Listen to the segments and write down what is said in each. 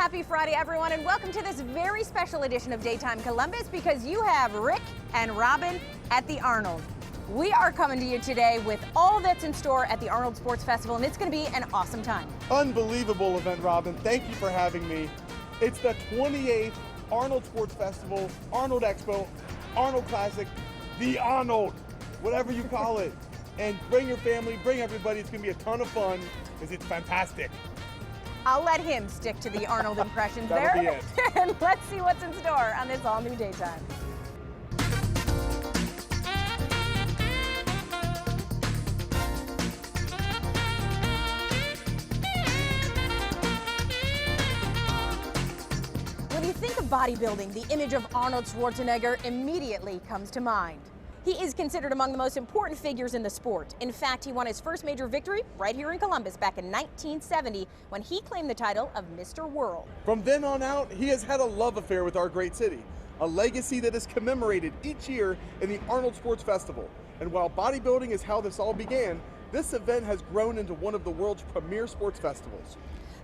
Happy Friday, everyone, and welcome to this very special edition of Daytime Columbus because you have Rick and Robin at the Arnold. We are coming to you today with all that's in store at the Arnold Sports Festival, and it's going to be an awesome time. Unbelievable event, Robin. Thank you for having me. It's the 28th Arnold Sports Festival, Arnold Expo, Arnold Classic, the Arnold, whatever you call it. And bring your family, bring everybody. It's going to be a ton of fun because it's fantastic. I'll let him stick to the Arnold impressions That'll there. be it. And let's see what's in store on this all-new Daytime. When you think of bodybuilding, the image of Arnold Schwarzenegger immediately comes to mind. He is considered among the most important figures in the sport. In fact, he won his first major victory right here in Columbus back in 1970 when he claimed the title of Mr. World. From then on out, he has had a love affair with our great city, a legacy that is commemorated each year in the Arnold Sports Festival. And while bodybuilding is how this all began, this event has grown into one of the world's premier sports festivals.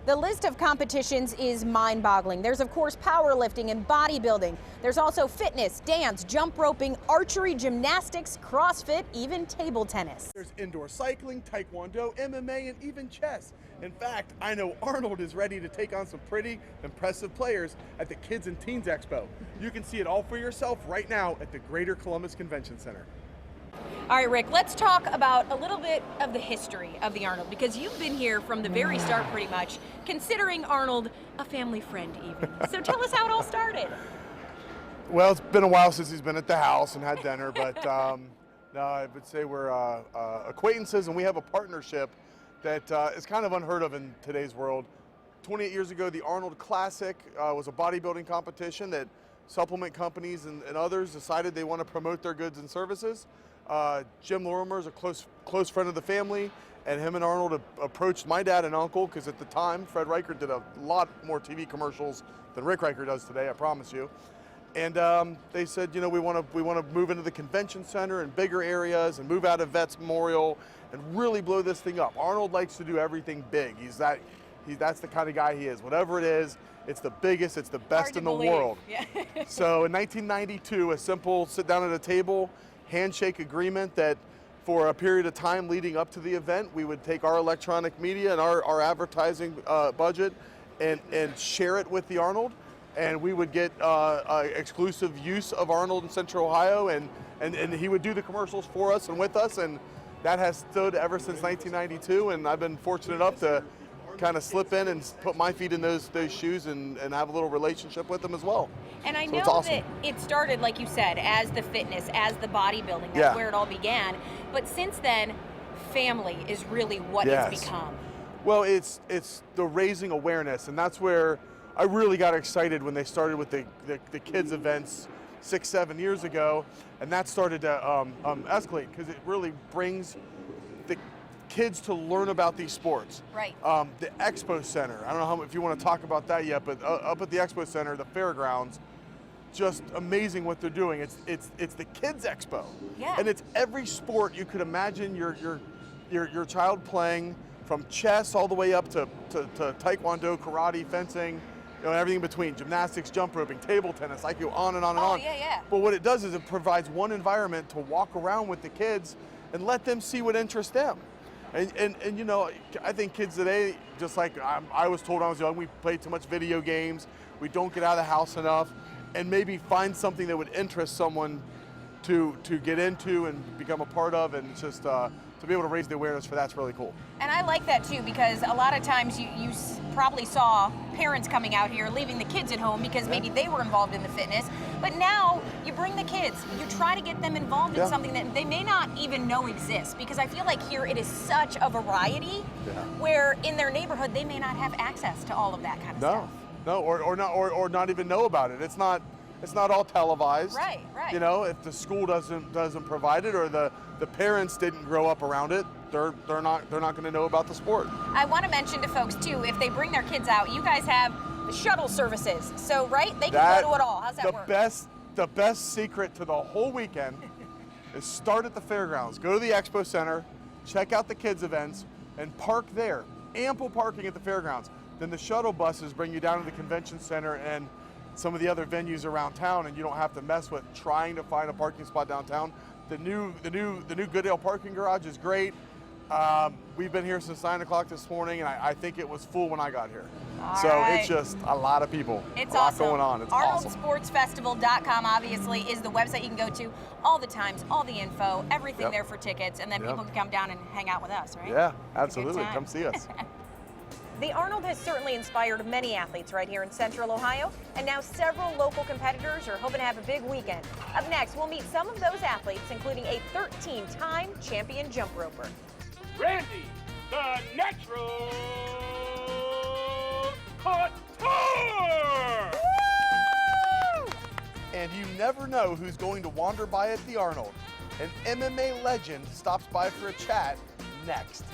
The list of competitions is mind-boggling. There's, of course, powerlifting and bodybuilding. There's also fitness, dance, jump roping, archery, gymnastics, CrossFit, even table tennis. There's indoor cycling, taekwondo, MMA, and even chess. In fact, I know Arnold is ready to take on some pretty impressive players at the Kids and Teens Expo. You can see it all for yourself right now at the Greater Columbus Convention Center. All right, Rick, let's talk about a little bit of the history of the Arnold, because you've been here from the very start pretty much, considering Arnold a family friend even. So tell us how it all started. Well, it's been a while since he's been at the house and had dinner, but no, I would say we're acquaintances, and we have a partnership that is kind of unheard of in today's world. 28 years ago, the Arnold Classic was a bodybuilding competition that supplement companies and others decided they want to promote their goods and services. Jim Lorimer is a close friend of the family, and him and Arnold approached my dad and uncle, because at the time, Fred Ricart did a lot more TV commercials than Rick Ricart does today, I promise you. And they said, you know, we want to move into the convention center and bigger areas and move out of Vets Memorial and really blow this thing up. Arnold likes to do everything big. That's the kind of guy he is. Whatever it is, it's the biggest, it's the best in the world. Yeah. So in 1992, a simple sit down at a table, handshake agreement that for a period of time leading up to the event, we would take our electronic media and our advertising budget and share it with the Arnold, and we would get exclusive use of Arnold in Central Ohio, and he would do the commercials for us and with us, and that has stood ever since 1992, and I've been fortunate enough to kind of slip in and put my feet in those shoes and have a little relationship with them as well. And I So know it's awesome. that it started, like you said, as the fitness, as the bodybuilding. That's where it all began. But since then, family is really what it's become. Well, it's the raising awareness, and that's where I really got excited when they started with the kids events 6-7 years ago, and that started to escalate, because it really brings the kids to learn about these sports. Right. The Expo Center, I don't know if you want to talk about that yet, but up at the Expo Center, the fairgrounds, just amazing what they're doing. It's the Kids Expo. Yeah. And it's every sport you could imagine your child playing, from chess all the way up to taekwondo, karate, fencing, you know, everything in between, gymnastics, jump roping, table tennis, I go on and on and on. Yeah. But what it does is it provides one environment to walk around with the kids and let them see what interests them. And you know, I think kids today, just like I was told when I was young, we play too much video games, we don't get out of the house enough, and maybe find something that would interest someone to get into and become a part of, and just to be able to raise the awareness for that's really cool. And I like that too, because a lot of times you probably saw parents coming out here leaving the kids at home because maybe they were involved in the fitness, but now you bring the kids, you try to get them involved in something that they may not even know exists, because I feel like here it is such a variety where in their neighborhood they may not have access to all of that kind of stuff. No, or not even know about it. It's not all televised. Right. You know, if the school doesn't provide it, or the parents didn't grow up around it, they're not going to know about the sport. I want to mention to folks too, if they bring their kids out, you guys have the shuttle services. So they can go to it all. How's that work? The best secret to the whole weekend is start at the fairgrounds, go to the Expo Center, check out the kids events, and park there. Ample parking at the fairgrounds. then the shuttle buses bring you down to the convention center and some of the other venues around town, and you don't have to mess with trying to find a parking spot downtown. The new Goodale parking garage is great. We've been here since 9 o'clock this morning, and I think it was full when I got here. It's just a lot of people. It's a lot awesome. going on. It's awesome. ArnoldSportsFestival.com obviously is the website you can go to. All the times, all the info, everything Yep. there for tickets, and then Yep. people can come down and hang out with us, right? Yeah, It's a good absolutely. time. Come see us. The Arnold has certainly inspired many athletes right here in Central Ohio, and now several local competitors are hoping to have a big weekend. Up next, we'll meet some of those athletes, including a 13-time champion jump roper. Randy, the Natural Couture! And you never know who's going to wander by at the Arnold. An MMA legend stops by for a chat next.